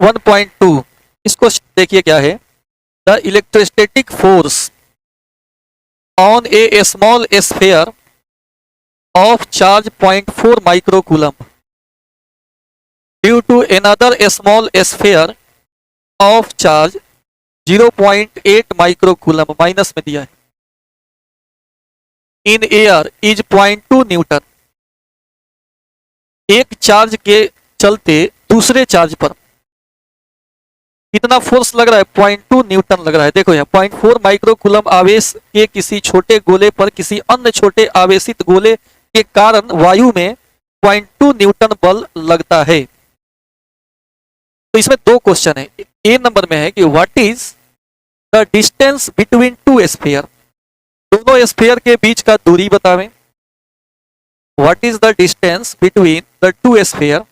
1.2 इसको देखिए क्या है। The electrostatic force on a small sphere of charge 0.4 microcoulomb due to another small sphere of charge 0.8 microcoulomb minus में दिया है इन एयर इज 0.2 न्यूटन। एक चार्ज के चलते दूसरे चार्ज पर कितना फोर्स लग रहा है? 0.2 न्यूटन लग रहा है। देखो यहाँ 0.4 माइक्रोकूलम आवेश के किसी छोटे गोले पर किसी अन्य छोटे आवेशित गोले के कारण वायु में 0.2 न्यूटन बल लगता है। तो इसमें दो क्वेश्चन है। ए नंबर में है कि what is the distance between two sphere, दोनों स्फीयर के बीच का दूरी बतावें। What is the distance between the two sphere.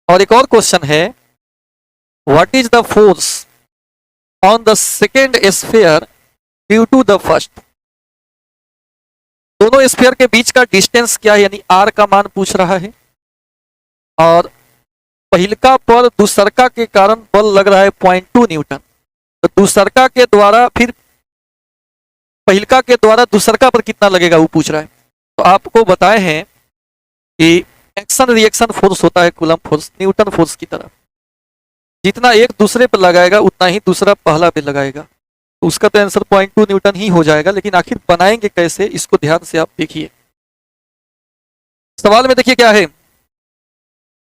और एक और क्वेश्चन है what is the force on the second sphere due to the first. दोनों स्फीयर के बीच का डिस्टेंस क्या है, यानी आर का मान पूछ रहा है। और पहिलका पर दूसरका के कारण बल लग रहा है 0.2 न्यूटन। तो दूसरका के द्वारा फिर पहिलका के द्वारा दूसरका पर कितना लगेगा वो पूछ रहा है। तो आपको बताए हैं कि एक्शन रिएक्शन फोर्स होता है कूलम फोर्स न्यूटन फोर्स की तरह। जितना एक दूसरे पर लगाएगा उतना ही दूसरा पहला पे लगाएगा। तो उसका तो आंसर 0.2 न्यूटन ही हो जाएगा। लेकिन आखिर बनाएंगे कैसे, इसको ध्यान से आप देखिए। सवाल में देखिए क्या है।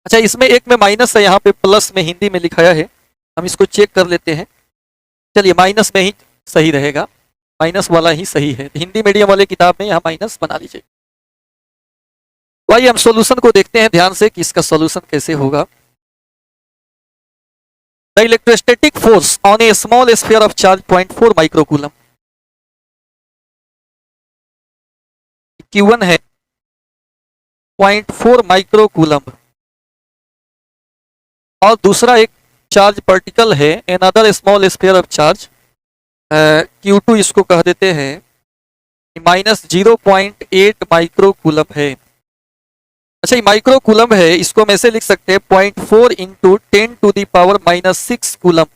अच्छा, इसमें एक में माइनस है, यहाँ पे प्लस में हिंदी में लिखाया है। हम इसको चेक कर लेते हैं। चलिए माइनस में ही सही रहेगा, माइनस वाला ही सही है। हिंदी मीडियम वाले किताब में यहाँ माइनस बना लीजिए। तो आइए हम सॉल्यूशन को देखते हैं ध्यान से कि इसका सॉल्यूशन कैसे होगा। The electrostatic force on a small sphere of charge 0.4 microcoulomb. Q1 है 0.4 माइक्रोकूलम और दूसरा एक चार्ज पार्टिकल है another small sphere of charge Q2 इसको कह देते हैं माइनस 0.8 माइक्रोकूलम है। अच्छा, ये माइक्रोकूलम है, इसको हम ऐसे लिख सकते हैं 0.4 इंटू 10⁻⁻6 कूलम।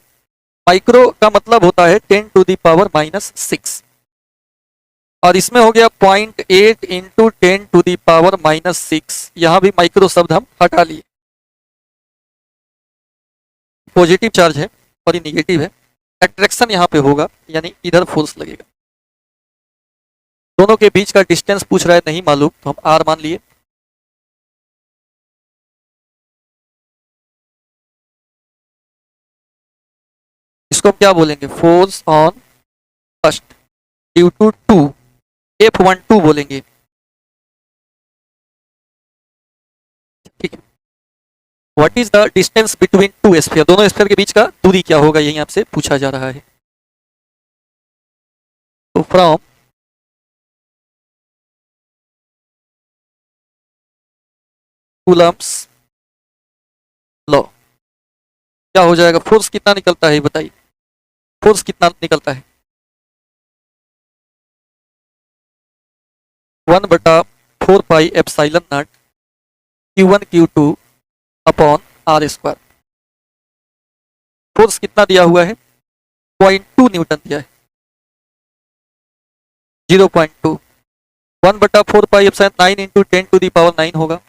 माइक्रो का मतलब होता है 10⁻⁻6 और इसमें हो गया 0.8 इंटू 10⁻⁻6। यहां भी माइक्रो शब्द हम हटा लिए। पॉजिटिव चार्ज है और ये निगेटिव है। अट्रैक्शन यहां पे होगा यानी इधर फोर्स लगेगा। दोनों के बीच का डिस्टेंस पूछ रहा है, नहीं मालूम तो हम आर मान लिए। इसको हम क्या बोलेंगे? Force on first due to 2 F12 बोलेंगे। ठीक है। What is the distance between two sphere, दोनों स्फीयर के बीच का दूरी क्या होगा, यही आपसे पूछा जा रहा है। तो फ्रॉम कूलम्स लॉ क्या हो जाएगा? फोर्स कितना निकलता है बताइए, फोर्स कितना निकलता है? 1/4 pi epsilon naught Q1 Q2 upon R square. Force कितना दिया हुआ है? 0.2 न्यूटन दिया है। 0.2 1/4 पाई एप्सिलॉन 9 इंटू 10⁻9 होगा।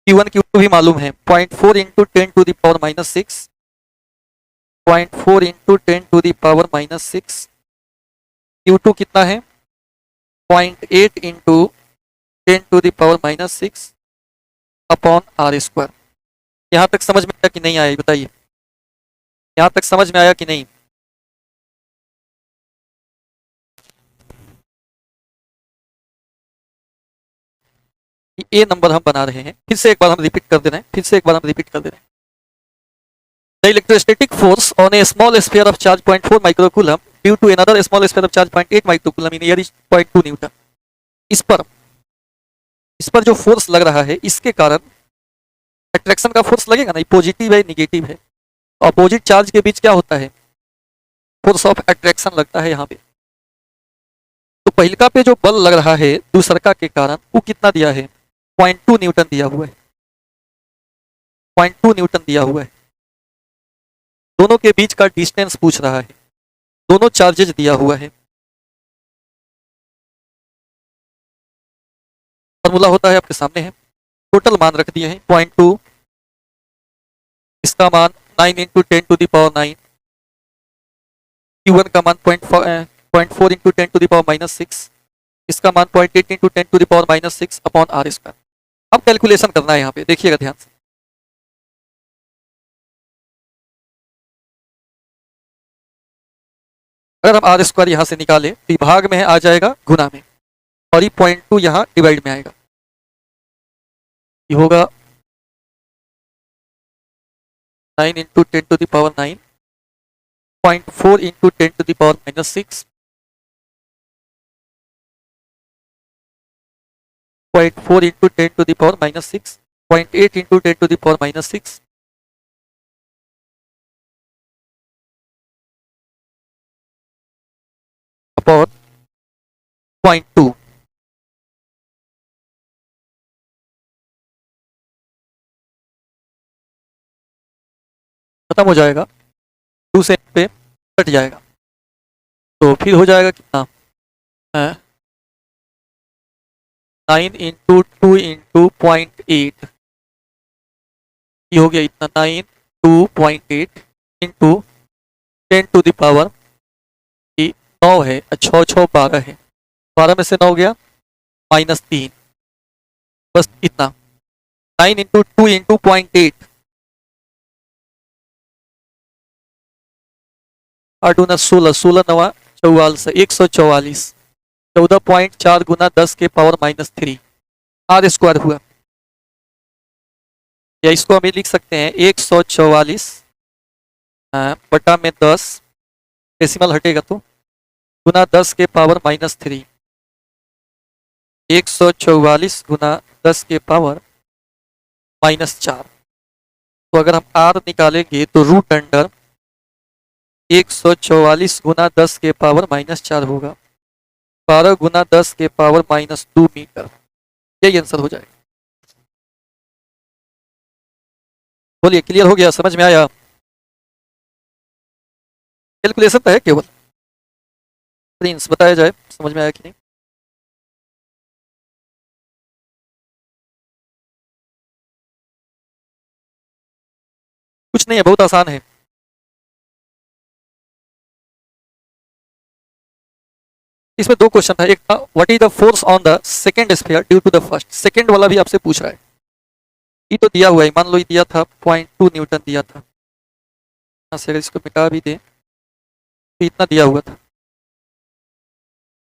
Q1 Q2 भी मालूम है 0.4 इंटू 10⁻6 0.4 इंटू 10⁻6। Q2 कितना है? 0.8 इंटू 10⁻6 अपॉन आर स्क्वायर। यहां तक समझ में आया कि नहीं आया बताइए? यहां तक समझ में आया कि नहीं? ये नंबर हम बना रहे हैं, फिर से एक बार हम रिपीट कर दे रहे हैं। The electrostatic force on a small sphere of charge 0.4 microcoulomb due to another small sphere of charge 0.8 microcoulomb in air is 0.2 newton. इस पर जो फोर्स लग रहा है इसके कारण अट्रैक्शन का फोर्स लगेगा ना, पॉजिटिव है निगेटिव है। अपोजिट चार्ज के बीच क्या होता है? फोर्स ऑफ अट्रैक्शन लगता है यहाँ पे। तो पहिलका पे जो बल लग रहा है दूसरका के कारण वो कितना दिया है? 0.2 न्यूटन दिया हुआ है। 0.2 न्यूटन दिया हुआ है। दोनों के बीच का डिस्टेंस पूछ रहा है, दोनों चार्जेज दिया हुआ है। फॉर्मूला होता है आपके सामने है, टोटल मान रख दिए हैं 0.2, इसका मान 9 इंटू 10⁻9, Q1 का मान 0.4 इंटू 10⁻6, इसका मान 0.8 इंटू 10⁻6 अपॉन आर स्क्वायर। अब कैलकुलेशन करना है यहाँ पे, देखिएगा ध्यान से। अगर हम आर स्क्वायर यहाँ से निकाले तो भाग में आ जाएगा गुना में, और ये 0.2 यहाँ डिवाइड में आएगा। ये होगा 9 into 10⁻9, 0.4 into 10⁻6, 0.4 into 10⁻6, 0.8 into 10⁻6, upon 0.2। खत्म हो जाएगा, 2 से पे कट जाएगा, तो फिर हो जाएगा कितना, 9 इंटू 2 इंटू 0.8, ये हो गया इतना 9 2.8 इंटू 10⁻, 9 है, 6 6 12 है, 12 में से 9 गया -3, बस इतना। 9 इंटू 2 इंटू 0.8, 8 गुना 16, 16 नवा 44, 144, 14.4 गुना 10 के पावर -3 आर स्क्वायर हुआ। या इसको हम लिख सकते हैं 144 बटा में 10, डेसिमल हटेगा तो, गुना 10 के पावर -3, 144 गुना 10 के पावर -4। तो अगर हम आर निकालेंगे तो रूट अंडर 144 गुना 10 के पावर -4 होगा, 12 गुना 10 के पावर -2 मीटर। यही आंसर हो जाएगा। बोलिए, क्लियर हो गया, समझ में आया? कैलकुलेशन तो है केवल, प्रिंस बताया जाए समझ में आया कि नहीं। कुछ नहीं है, बहुत आसान है। इसमें 2 क्वेश्चन था, एक था what is the force on the second sphere due to the first. Second वाला भी आपसे पूछ रहा है, ये तो दिया हुआ है, मान लो ये दिया था 0.2 न्यूटन दिया था, यहाँ से अगर इसको मिटा भी दें तो इतना दिया हुआ था,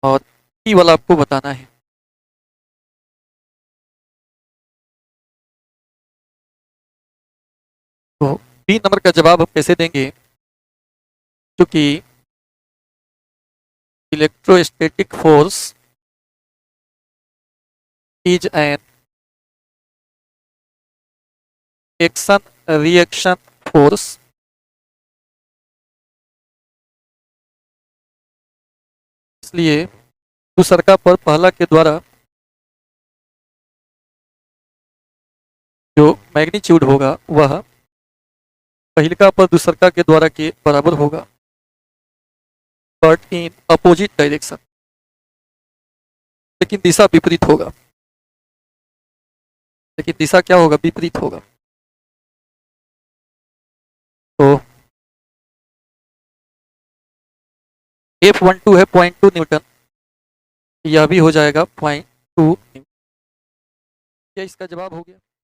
और ई वाला आपको बताना है। तो 3 नंबर का जवाब हम कैसे देंगे, क्योंकि electrostatic force is an action reaction force इसलिए दूसरका पर पहला के द्वारा जो मैग्नीट्यूड होगा वह पहिलका पर दूसरका के द्वारा के बराबर होगा, बट इन अपोजिट डायरेक्शन, लेकिन दिशा विपरीत होगा। लेकिन दिशा क्या होगा, विपरीत होगा। तो F12 है 0.2 न्यूटन, यह भी हो जाएगा 0.2। क्या इसका जवाब हो गया?